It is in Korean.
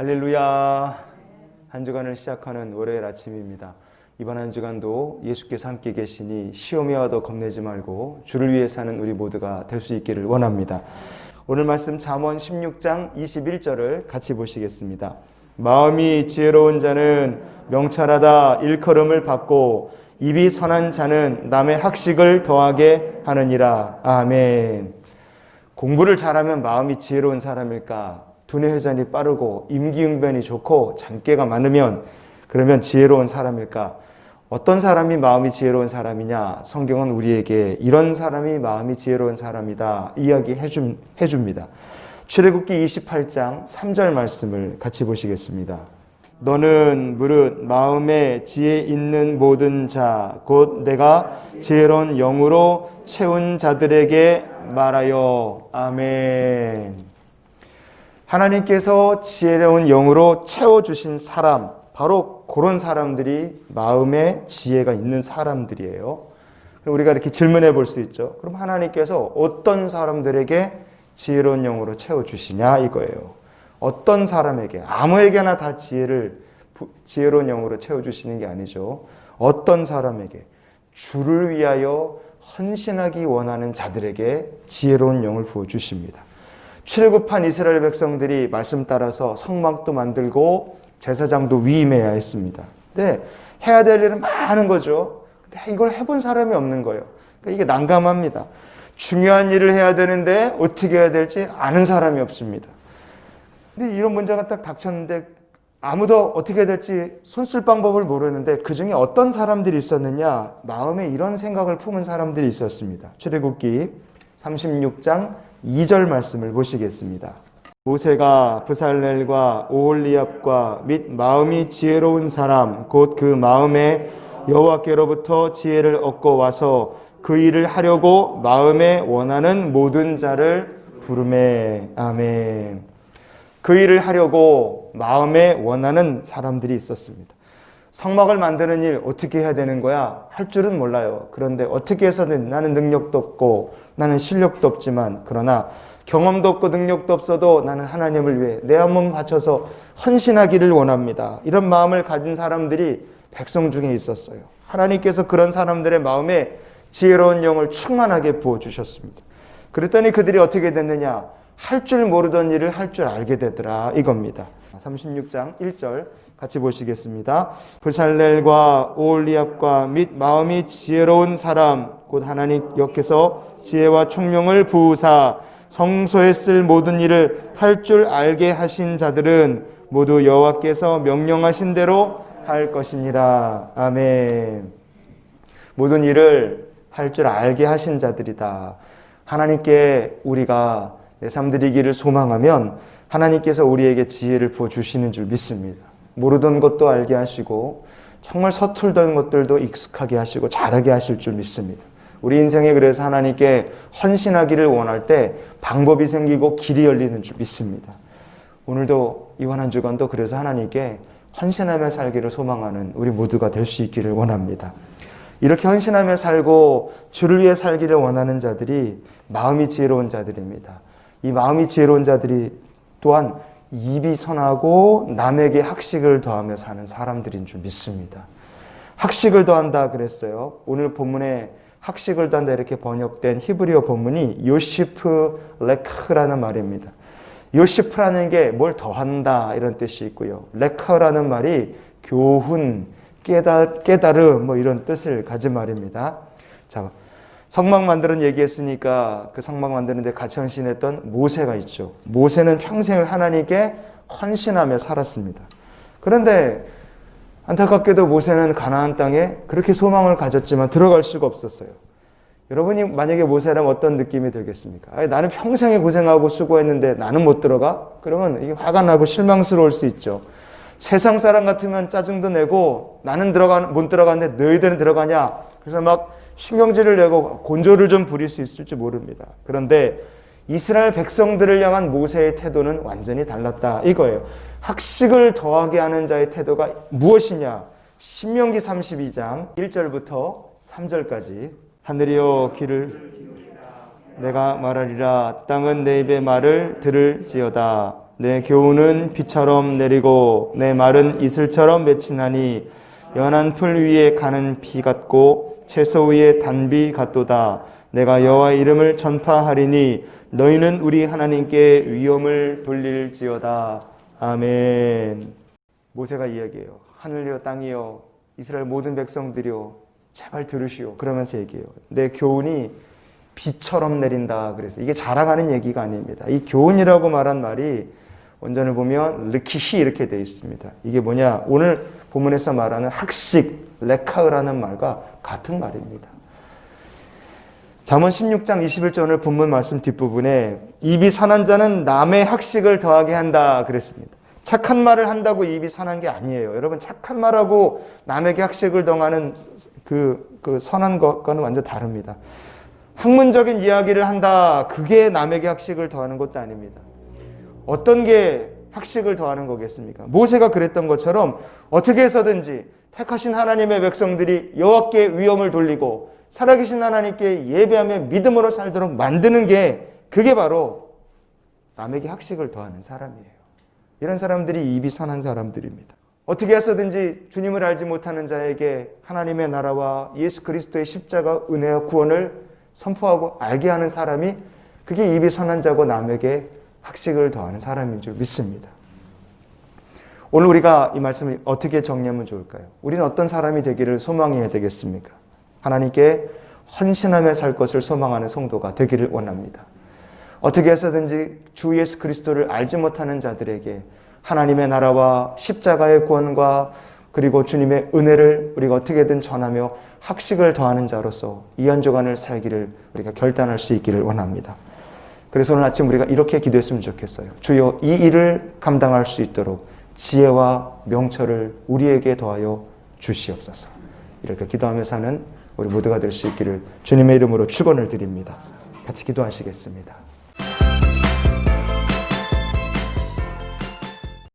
할렐루야. 한 주간을 시작하는 월요일 아침입니다. 이번 한 주간도 예수께서 함께 계시니 시험에 와도 겁내지 말고 주를 위해 사는 우리 모두가 될 수 있기를 원합니다. 오늘 말씀 잠언 16장 21절을 같이 보시겠습니다. 마음이 지혜로운 자는 명철하다 일컬음을 받고 입이 선한 자는 남의 학식을 더하게 하느니라. 아멘. 공부를 잘하면 마음이 지혜로운 사람일까? 두뇌 회전이 빠르고 임기응변이 좋고 잔꾀가 많으면 그러면 지혜로운 사람일까? 어떤 사람이 마음이 지혜로운 사람이냐? 성경은 우리에게 이런 사람이 마음이 지혜로운 사람이다 이야기해 줍니다. 출애굽기 28장 3절 말씀을 같이 보시겠습니다. 너는 무릇 마음에 지혜 있는 모든 자 곧 내가 지혜로운 영으로 채운 자들에게 말하여. 아멘. 하나님께서 지혜로운 영으로 채워주신 사람, 바로 그런 사람들이 마음에 지혜가 있는 사람들이에요. 우리가 이렇게 질문해 볼 수 있죠. 그럼 하나님께서 어떤 사람들에게 지혜로운 영으로 채워주시냐 이거예요. 어떤 사람에게, 아무에게나 다 지혜로운 영으로 채워주시는 게 아니죠. 어떤 사람에게, 주를 위하여 헌신하기 원하는 자들에게 지혜로운 영을 부어주십니다. 출애굽한 이스라엘 백성들이 말씀 따라서 성막도 만들고 제사장도 위임해야 했습니다. 근데 해야 될 일은 많은 거죠. 근데 이걸 해본 사람이 없는 거예요. 그러니까 이게 난감합니다. 중요한 일을 해야 되는데 어떻게 해야 될지 아는 사람이 없습니다. 근데 이런 문제가 딱 닥쳤는데 아무도 어떻게 해야 될지 손 쓸 방법을 모르는데 그 중에 어떤 사람들이 있었느냐? 마음에 이런 생각을 품은 사람들이 있었습니다. 출애굽기 36장 2절 말씀을 보시겠습니다. 모세가 브살렐과 오홀리압과 및 마음이 지혜로운 사람 곧 그 마음에 여호와께로부터 지혜를 얻고 와서 그 일을 하려고 마음에 원하는 모든 자를 부르매. 아멘. 그 일을 하려고 마음에 원하는 사람들이 있었습니다. 성막을 만드는 일 어떻게 해야 되는 거야? 할 줄은 몰라요. 그런데 어떻게 해서는 나는 능력도 없고 나는 실력도 없지만 그러나 경험도 없고 능력도 없어도 나는 하나님을 위해 내 한 몸 바쳐서 헌신하기를 원합니다. 이런 마음을 가진 사람들이 백성 중에 있었어요. 하나님께서 그런 사람들의 마음에 지혜로운 영을 충만하게 부어주셨습니다. 그랬더니 그들이 어떻게 됐느냐? 할 줄 모르던 일을 할 줄 알게 되더라 이겁니다. 36장 1절 같이 보시겠습니다. 브살렐과 오홀리압과 및 마음이 지혜로운 사람 곧 하나님께서 지혜와 총명을 부으사 성소에 쓸 모든 일을 할 줄 알게 하신 자들은 모두 여호와께서 명령하신 대로 할 것이니라. 아멘. 모든 일을 할 줄 알게 하신 자들이다. 하나님께 우리가 내 삶 드리기를 소망하면 하나님께서 우리에게 지혜를 부어주시는 줄 믿습니다. 모르던 것도 알게 하시고 정말 서툴던 것들도 익숙하게 하시고 잘하게 하실 줄 믿습니다. 우리 인생에 그래서 하나님께 헌신하기를 원할 때 방법이 생기고 길이 열리는 줄 믿습니다. 오늘도 이번 한 주간도 그래서 하나님께 헌신하며 살기를 소망하는 우리 모두가 될 수 있기를 원합니다. 이렇게 헌신하며 살고 주를 위해 살기를 원하는 자들이 마음이 지혜로운 자들입니다. 이 마음이 지혜로운 자들이 또한 입이 선하고 남에게 학식을 더하며 사는 사람들인 줄 믿습니다. 학식을 더한다 그랬어요. 오늘 본문에 학식을 더한다 이렇게 번역된 히브리어 본문이 요시프 레크라는 말입니다. 요시프라는 게 뭘 더한다 이런 뜻이 있고요. 레크라는 말이 교훈, 깨달음 뭐 이런 뜻을 가진 말입니다. 자, 성막 만드는 얘기했으니까 그 성막 만드는데 같이 헌신했던 모세가 있죠. 모세는 평생을 하나님께 헌신하며 살았습니다. 그런데 안타깝게도 모세는 가나안 땅에 그렇게 소망을 가졌지만 들어갈 수가 없었어요. 여러분이 만약에 모세라면 어떤 느낌이 들겠습니까? 아니, 나는 평생에 고생하고 수고했는데 나는 못 들어가? 그러면 이게 화가 나고 실망스러울 수 있죠. 세상 사람 같으면 짜증도 내고 나는 못 들어갔는데 너희들은 들어가냐? 그래서 막 신경질을 내고 곤조를 좀 부릴 수 있을지 모릅니다. 그런데 이스라엘 백성들을 향한 모세의 태도는 완전히 달랐다 이거예요. 학식을 더하게 하는 자의 태도가 무엇이냐? 신명기 32장 1절부터 3절까지 하늘이여 귀를 내가 말하리라 땅은 내 입의 말을 들을지어다 내 교훈은 비처럼 내리고 내 말은 이슬처럼 맺히나니 연한 풀 위에 가는 비 같고 채소 위에 단비 같도다. 내가 여호와의 이름을 전파하리니 너희는 우리 하나님께 위엄을 돌릴지어다. 아멘. 모세가 이야기해요. 하늘이여 땅이여 이스라엘 모든 백성들이여 제발 들으시오. 그러면서 얘기해요. 내 교훈이 비처럼 내린다. 그래서 이게 자랑하는 얘기가 아닙니다. 이 교훈이라고 말한 말이 원전을 보면 르키히 이렇게 되어 있습니다. 이게 뭐냐? 오늘 본문에서 말하는 학식, 레카흐라는 말과 같은 말입니다. 잠언 16장 21절 오늘 본문 말씀 뒷부분에 입이 선한 자는 남의 학식을 더하게 한다 그랬습니다. 착한 말을 한다고 입이 선한 게 아니에요. 여러분 착한 말하고 남에게 학식을 더하는 그 선한 것과는 완전 다릅니다. 학문적인 이야기를 한다. 그게 남에게 학식을 더하는 것도 아닙니다. 어떤 게 학식을 더하는 거겠습니까? 모세가 그랬던 것처럼 어떻게 해서든지 택하신 하나님의 백성들이 여호와께 위엄을 돌리고 살아계신 하나님께 예배하며 믿음으로 살도록 만드는 게 그게 바로 남에게 학식을 더하는 사람이에요. 이런 사람들이 입이 선한 사람들입니다. 어떻게 해서든지 주님을 알지 못하는 자에게 하나님의 나라와 예수 그리스도의 십자가 은혜와 구원을 선포하고 알게 하는 사람이 그게 입이 선한 자고 남에게 학식을 더하는 사람인 줄 믿습니다. 오늘 우리가 이 말씀을 어떻게 정리하면 좋을까요? 우리는 어떤 사람이 되기를 소망해야 되겠습니까? 하나님께 헌신하며 살 것을 소망하는 성도가 되기를 원합니다. 어떻게 해서든지 주 예수 그리스도를 알지 못하는 자들에게 하나님의 나라와 십자가의 구원과 그리고 주님의 은혜를 우리가 어떻게든 전하며 학식을 더하는 자로서 이 한 주간을 살기를 우리가 결단할 수 있기를 원합니다. 그래서 오늘 아침 우리가 이렇게 기도했으면 좋겠어요. 주여 이 일을 감당할 수 있도록 지혜와 명철을 우리에게 더하여 주시옵소서. 이렇게 기도하며 사는 우리 모두가 될 수 있기를 주님의 이름으로 축원을 드립니다. 같이 기도하시겠습니다.